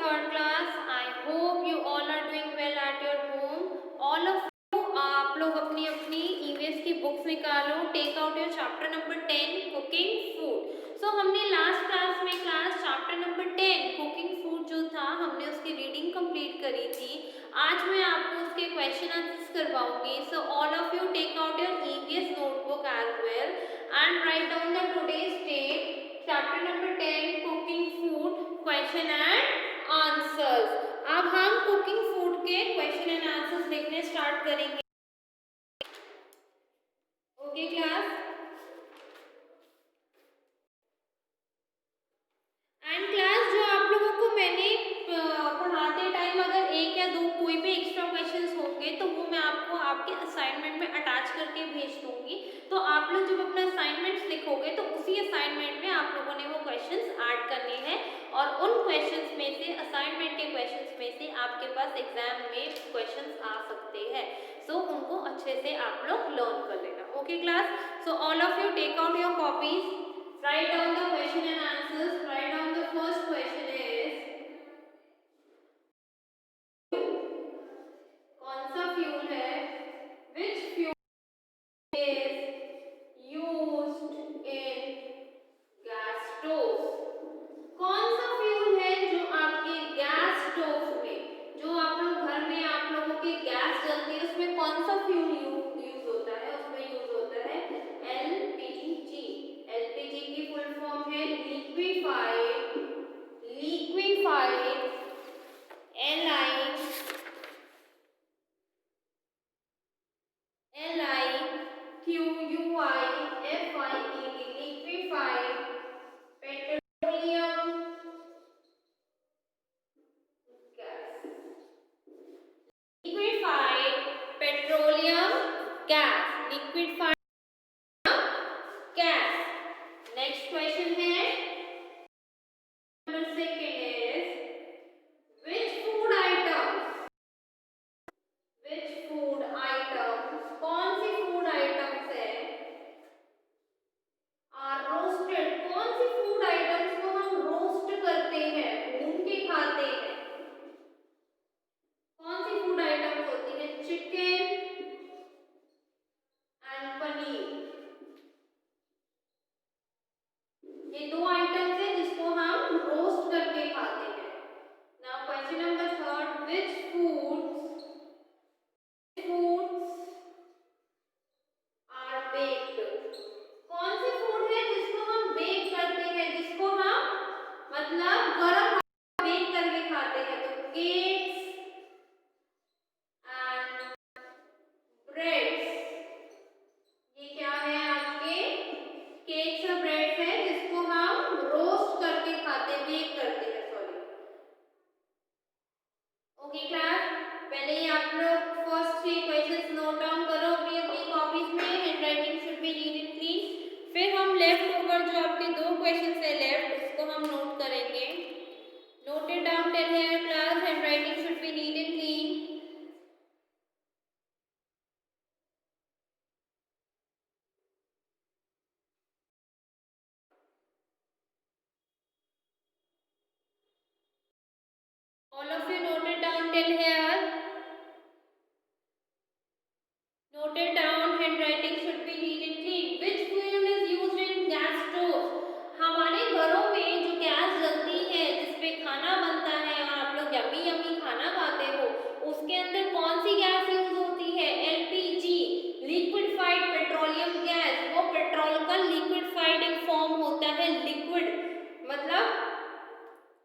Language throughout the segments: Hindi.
third class. I hope you all are doing well at your home. All of you, आप लोग अपनी अपनी EVS की बुक्स निकालो. Take out your chapter number 10, cooking food. So हमने लास्ट क्लास में चैप्टर नंबर 10 कुकिंग फूड जो था हमने उसकी रीडिंग कंप्लीट करी थी. आज मैं आपको उसके क्वेश्चन आंसर्स करवाऊंगी. So all of you take out your EVS notebook as well and write down the today's date. Chapter number 10 cooking food question and answers. अब हम कुकिंग फूड के क्वेश्चन एंड आंसर्स देखने स्टार्ट करेंगे. Okay class. एंड क्लास जो आप लोगों को मैंने पढ़ाते टाइम अगर एक या दो कोई भी एक्स्ट्रा क्वेश्चंस होंगे तो वो मैं आपको आपके असाइनमेंट में अटैच करके भेज दूंगी. तो आप लोग जब अपना असाइनमेंट्स लिखोगे तो उसी असाइनमेंट में आप लोगों ने वो क्वेश्चंस ऐड करने हैं और उन क्वेश्चंस में से असाइनमेंट के क्वेश्चंस में से आपके पास एग्जाम में क्वेश्चंस आ सकते हैं. सो उनको अच्छे से आप लोग लर्न कर लेना. Okay class. So all of you take out your copies. Write down the question and answers. Write down the first question is कौन सा फ्यूल है? Which fuel is used in gas stove? कौन सा फ्यूल है जो आपके गैस स्टोव में, जो आप लोग घर में आप लोगों के गैस जलती है उसमें कौन सा फ्यूल यूज होता है? उसमें यूज होता है एलपीजी. एलपीजी की फुल फॉर्म है liquefied L I Q U I F I E D liquefied petroleum gas. Liquefied petroleum gas. Liquefied gas. Next question है number second is which food item कौन सी फूड आइटम्स है आर रोस्टेड? कौन सी फूड आइटम्स को हम रोस्ट करते हैं, भून के खाते हैं? कौन सी फूड आइटम्स होती है? Chicken and paneer. ये दो आइटम्स है जिसको हम रोस्ट करके खाते हैं. Now question number third. which foods are baked? कौन सी फूड है जिसको हम बेक करते हैं, जिसको हम मतलब गरम बेक करके खाते हैं? तो केक्स एंड ब्रेड्स. ये क्या है आपके? केक्स और ब्रेड्स है जिसको हम रोस्ट करके खाते हैं, बेक करते हैं. सॉरी. Okay class. पहले ही आप लोग फर्स्ट 3 क्वेश्चंस नोट डाउन करो अपनी अपनी कॉपीज में. Handwriting should be neat and clean. फिर हम लेफ्ट ओवर जो आपके 2 क्वेश्चंस है लेफ्ट उसको हम नोट करेंगे. Note it down. Tell here class handwriting should be neat and clean. All of you note it down. Till here. Note it down. Handwriting should be neat and clean. Which fuel is used in gas stove? हमारे घरों में जो गैस जलती है जिसपे खाना बनता है और आप लोग यम्मी यम्मी खाना खाते हो उसके अंदर कौन सी गैस यूज होती है? LPG liquefied petroleum gas. वो पेट्रोल का लिक्विफाइड एक फॉर्म होता है. लिक्विड मतलब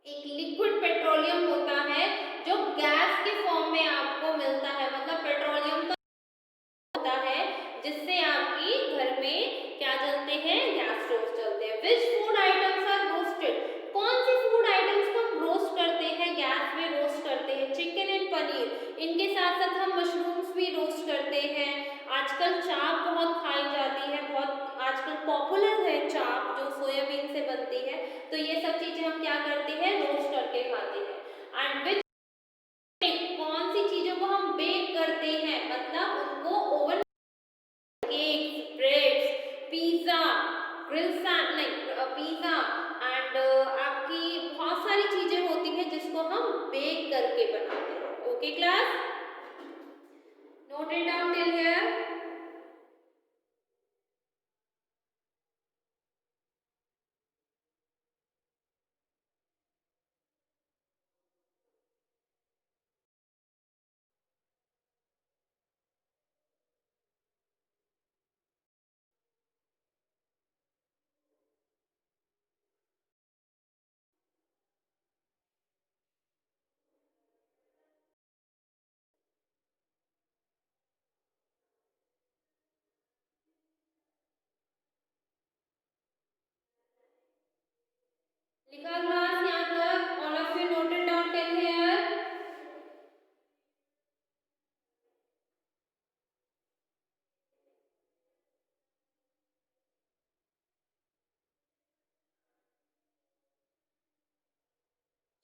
एक लिक्विड पेट्रोलियम होता है जो गैस के फॉर्म में आपको मिलता है. मतलब पेट्रोलियम का होता है जिससे आपकी घर में क्या जलते हैं? गैस स्टोव जलते हैं. Which food items are roasted? कौन सी फूड आइटम्स को हम रोस्ट करते हैं, गैस में रोस्ट करते हैं? Chicken and paneer. इनके साथ साथ हम मशरूम्स भी रोस्ट करते हैं. आजकल चाप बहुत खाई जाती है, बहुत आजकल पॉपुलर है चाप जो सोयाबीन से बनती है. तो ये सब चीजें हम क्या करते हैं? रोस्ट करके खाते हैं. एंड विच कौन सी चीजों को हम बेक करते हैं, मतलब उनको oven. Cakes, breads, pizza, grill sandwich, pizza and आपकी बहुत सारी चीजें होती है जिसको हम Okay class, note it down till here. लिखा क्लास यहाँ तक? All of you noted down till here?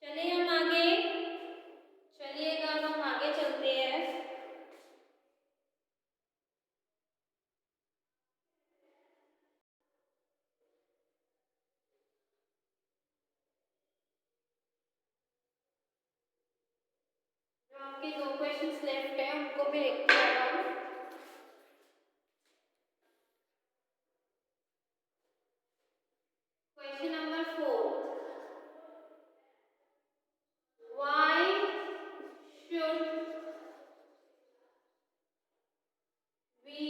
चलिए हम आगे, चलिएगा हम आगे चलते हैं। जो आपके 2 क्वेश्चंस लेफ्ट है उनको भी लिखते हैं हम। Question number 4, why should we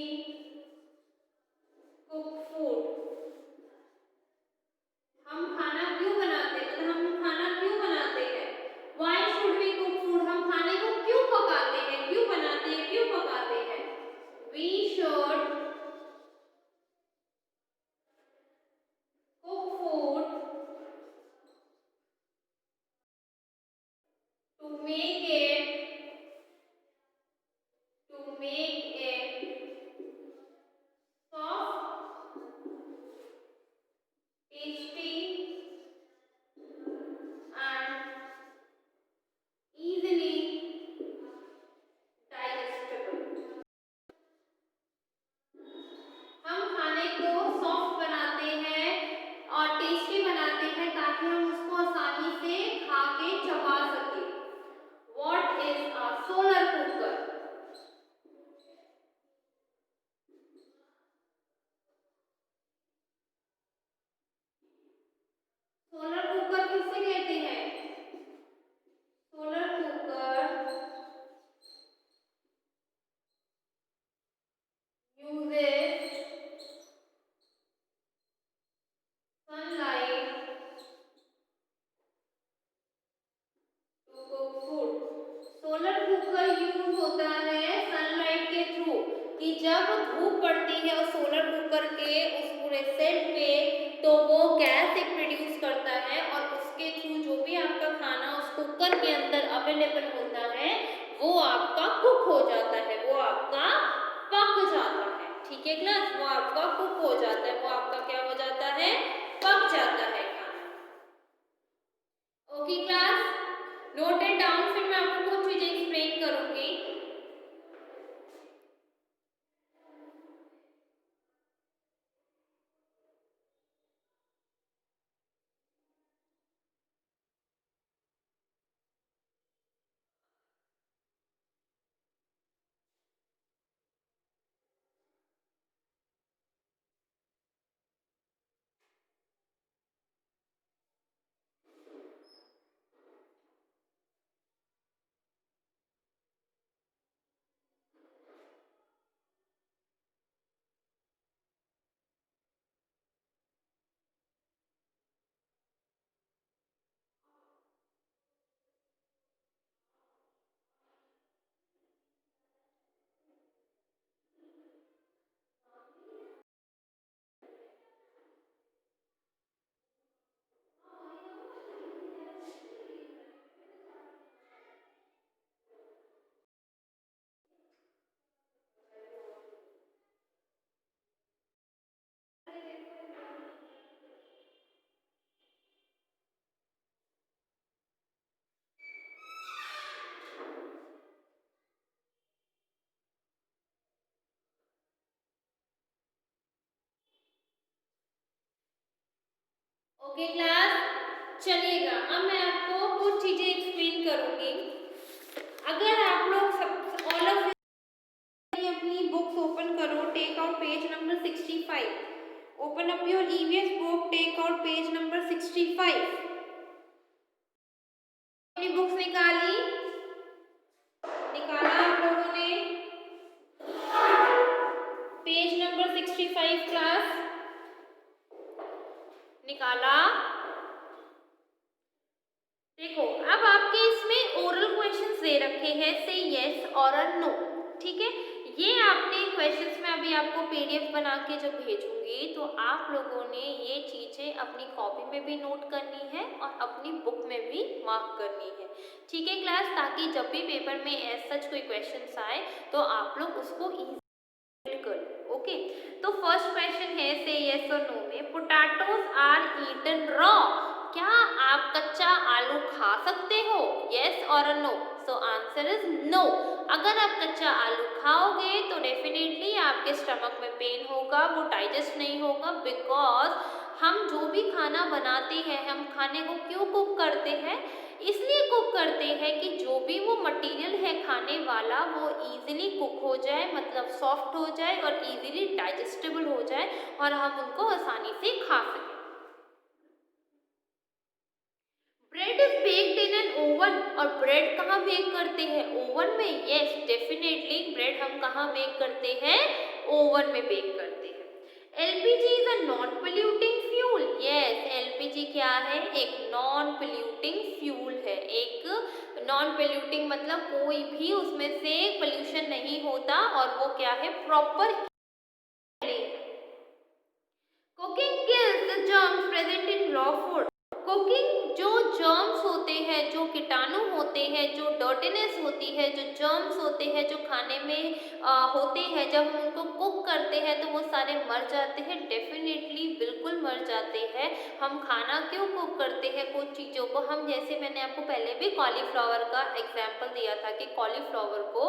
cook food? हम खाना क्यों बनाते हैं, मतलब हम खाना क्यों बनाते हैं? Why should we cook food? हम खाने को क्यों पकाते हैं, क्यों बनाते हैं, क्यों पकाते हैं? We should cook food to make it soft, tasty and easily digestible. हम खाने को सॉफ्ट बनाते हैं और टेस्टी बनाते हैं ताकि हम उसको आसानी से खा के चबा सके। What is a solar cooker? Solar cooker किससे कहते हैं? Solar cooker uses sunlight to cook food. Solar cooker use होता है सनलाइट के थ्रू, कि जब धूप पड़ती है उस सोलर कुकर के उस पूरे सेट पे तो वो गैस एक प्रोड्यूस करता है और उसके थ्रू जो भी आपका खाना उस कुकर के अंदर अवेलेबल होता है वो आपका कुक हो जाता है, वो आपका पक जाता है। ठीक है क्लास, वो आपका कुक हो जाता है, वो आपका क्या हो जाता है? पक जाता है खाना। ओके क्लास, नोटेड डाउन, फिर मैं आपको कुछ चीजें एक्सप्लेन करूंगी। ओके क्लास, चलिएगा अब मैं आपको कुछ चीजें एक्सप्लेन करूंगी। अगर आप लोग सब ऑल ऑफ अपनी बुक्स ओपन करो, take out page number 65, open up your EVS book, take out page number 65। अपनी बुक्स निकाला आप लोगों ने पेज नंबर 65 क्लास निकाला। देखो अब आपके इसमें ओरल क्वेश्चंस दे रखे हैं, से यस और नो, ठीक है। ये आपने क्वेश्चंस में अभी आपको पीडीएफ बना के जब भेजूंगी तो आप लोगों ने ये चीजें अपनी कॉपी में भी नोट करनी है और अपनी बुक में भी मार्क करनी है, ठीक है क्लास, ताकि जब भी पेपर में एज सच कोई क्वेश्चंस आए तो आप लोग उसको ओके। तो फर्स्ट क्वेश्चन है से यस और नो में, पोटैटोज आर ईटन रॉ, क्या आप कच्चा आलू खा सकते हो, यस और no. So answer is no. अगर आप कच्चा आलू खाओगे तो डेफिनेटली आपके स्टमक में पेन होगा, वो डाइजेस्ट नहीं होगा, बिकॉज हम जो भी खाना बनाते हैं, हम खाने को क्यों कुक करते हैं, इसलिए कुक करते हैं कि जो भी वो मटेरियल है खाने वाला वो इजीली कुक हो जाए, मतलब सॉफ्ट हो जाए और इजीली डाइजेस्टेबल हो जाए और हम उनको आसानी से खा सकें। Bread is baked in an oven, और ब्रेड कहाँ बेक करते हैं, ओवन में, यस डेफिनेटली ब्रेड हम कहाँ बेक करते हैं, ओवन में बेक करते हैं। LPG is a non polluting fuel, yes LPG क्या है, एक नॉन पोल्यूटिंग फ्यूल है, एक नॉन पोल्यूटिंग मतलब कोई भी उसमें से पोल्यूशन नहीं होता और वो क्या है, proper. Cooking kills the germs present in raw food, cooking जो जर्म्स होते हैं, जो कीटाणु होते हैं, जो डर्टीनेस होती है, जो जर्म्स होते हैं जो खाने में होते हैं, जब हम उनको कुक करते हैं तो वो सारे मर जाते हैं, डेफिनेटली बिल्कुल मर जाते हैं। हम खाना क्यों कुक करते हैं, कुछ चीज़ों को हम, जैसे मैंने आपको पहले भी कॉलीफ्लावर का एग्जाम्पल दिया था कि कॉलीफ्लावर को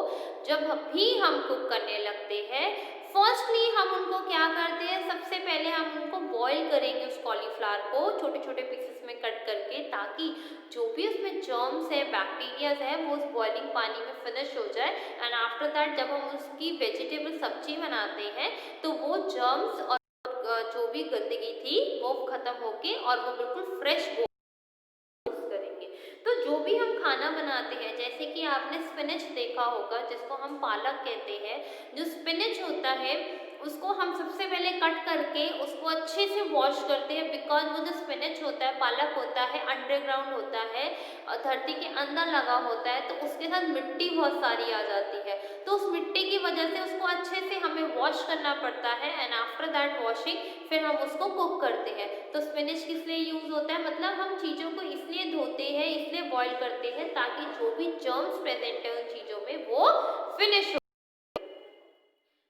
जब भी हम कुक करने लगते हैं, फर्स्टली हम उनको क्या करते हैं, सबसे पहले हम उनको बॉईल करेंगे उस कॉलीफ्लावर को छोटे छोटे पीसेस में कट करके, ताकि जो भी उसमें जर्म्स है, बैक्टीरियाज है, वो उस बॉइलिंग पानी में फिनिश हो जाए। एंड आफ्टर दैट जब हम उसकी वेजिटेबल सब्जी बनाते हैं तो वो जर्म्स और जो भी गंदगी थी वो खत्म होके और वो बिल्कुल फ्रेश करेंगे। तो जो भी हम खाना बनाते हैं, जैसे कि आपने स्पिनच देखा होगा जिसको हम पालक कहते हैं, जो स्पिनच होता है उसको हम सबसे पहले कट करके उसको अच्छे से वॉश करते हैं, बिकॉज वो जो स्पिनच होता है, पालक होता है, अंडरग्राउंड होता है, धरती के अंदर लगा होता है, तो उसके साथ मिट्टी बहुत सारी आ जाती है, तो उस मिट्टी की वजह से उसको अच्छे से हमें वॉश करना पड़ता है। एंड आफ्टर दैट वॉशिंग फिर हम उसको कुक करते हैं। तो स्पिनच किस लिए यूज होता है, मतलब हम चीज़ों को इसलिए धोते हैं, इसलिए बॉईल करते हैं ताकि जो भी जर्म्स प्रेजेंट है उन चीज़ों में वो फिनिश हो।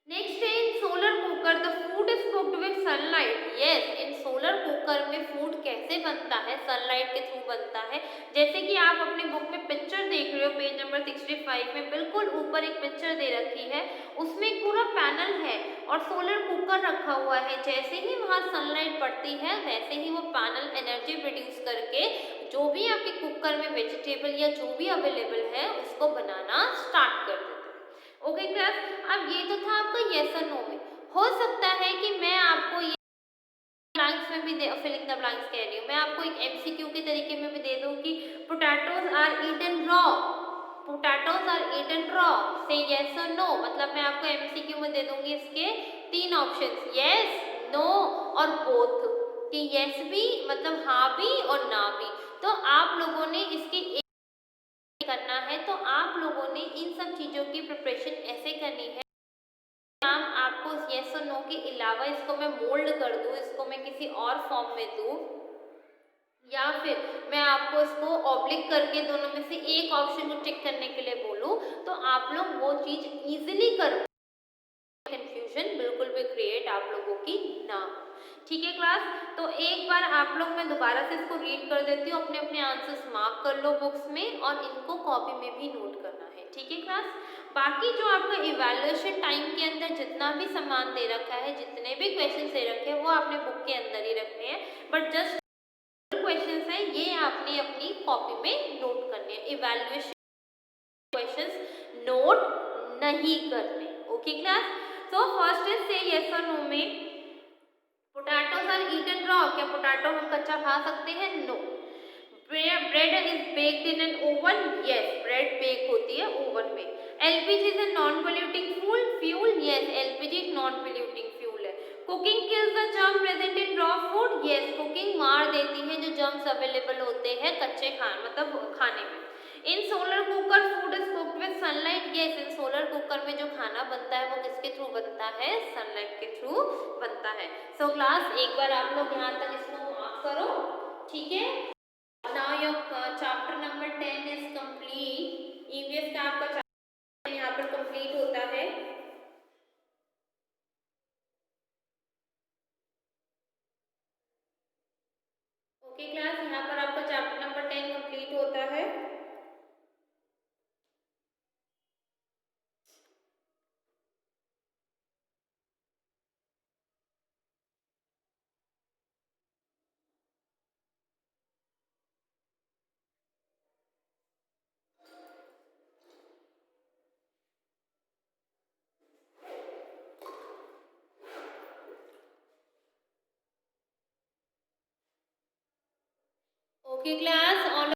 नेक्स्ट है in solar cooker the food is cooked with sunlight, yes in solar cooker में फूड कैसे बनता है, सनलाइट के थ्रू बनता है। जैसे कि आप अपनी बुक में पिक्चर देख रहे हो, पेज नंबर 65 में बिल्कुल ऊपर एक पिक्चर दे रखी है, उसमें एक पूरा पैनल है और सोलर कुकर रखा हुआ है। जैसे ही वहाँ सनलाइट पड़ती है वैसे ही वो पैनल एनर्जी प्रोड्यूस करके जो भी आपके कुकर में वेजिटेबल या जो भी अवेलेबल है उसको बनाना स्टार्ट कर देता है। ओके क्लास, अब ये तो था आपका यस और नो में। हो सकता है कि मैं आपको ये ब्लैंक्स में भी फिलिंग द ब्लैंक्स कह रही हूँ, मैं आपको एक एमसीक्यू के तरीके में भी दे दूँ कि potatoes are eaten raw, potatoes are eaten raw, say yes और नो, मतलब मैं आपको एमसीक्यू में दे दूंगी इसके 3 ऑप्शंस, यस, नो और बोथ, कि यस भी मतलब हाँ भी और ना भी। तो आप लोगों ने इसके करना है, तो आप लोगों ने इन सब चीज़ों की प्रिपरेशन ऐसे करनी है। मैम आपको यस और नो के अलावा इसको मैं मोल्ड कर दूँ, इसको मैं किसी और फॉर्म में दूँ, या फिर मैं आपको इसको ऑब्लिक करके दोनों में से एक ऑप्शन को टिक करने के लिए बोलूँ, तो आप लोग वो चीज़ इजीली कर, कंफ्यूजन बिल्कुल भी क्रिएट आप लोगों की ना हो। ठीक है क्लास, तो एक बार आप लोग, मैं दोबारा से इसको रीड कर देती हूँ, अपने अपने आंसर्स मार्क कर लो बुक्स में और इनको कॉपी में भी नोट करना है। ठीक है क्लास, बाकी जो आपका इवैल्यूएशन टाइम के अंदर जितना भी सामान दे रखा है, जितने भी क्वेश्चन दे रखे हैं वो आपने बुक के अंदर ही रखने हैं, बट जस्ट क्वेश्चन है ये आपने अपनी कॉपी में नोट करने हैं। इवैल्यूएशन क्वेश्चन नहीं करने। ओके क्लास, तो फर्स्ट इज से यस और नो में पोटैटोज आर ईटन रॉ, क्या पोटैटो हम कच्चा खा सकते हैं? No. Bread is baked in an oven, yes bread bake होती है ओवन में। LPG is a non polluting fuel, yes LPG एक नॉन पोल्यूटिंग फ्यूल है। Cooking kills the germ present in raw food, yes cooking मार देती है जो जर्म्स अवेलेबल होते हैं कच्चे मतलब खाने में। In solar cooker food is cooked with sunlight, yes in solar cooker में जो खाना बनता है वो किसके थ्रू बनता है? सनलाइट के थ्रू बनता है। सो क्लास एक बार आप लोग यहाँ तक इसको मार्क करो, ठीक है। Now your chapter number 10 is complete. EVS का आपका चैप्टर यहाँ पर कंप्लीट होता है। ओके क्लास, यहाँ पर आपका चैप्टर नंबर 10 कंप्लीट होता है। Okay class, all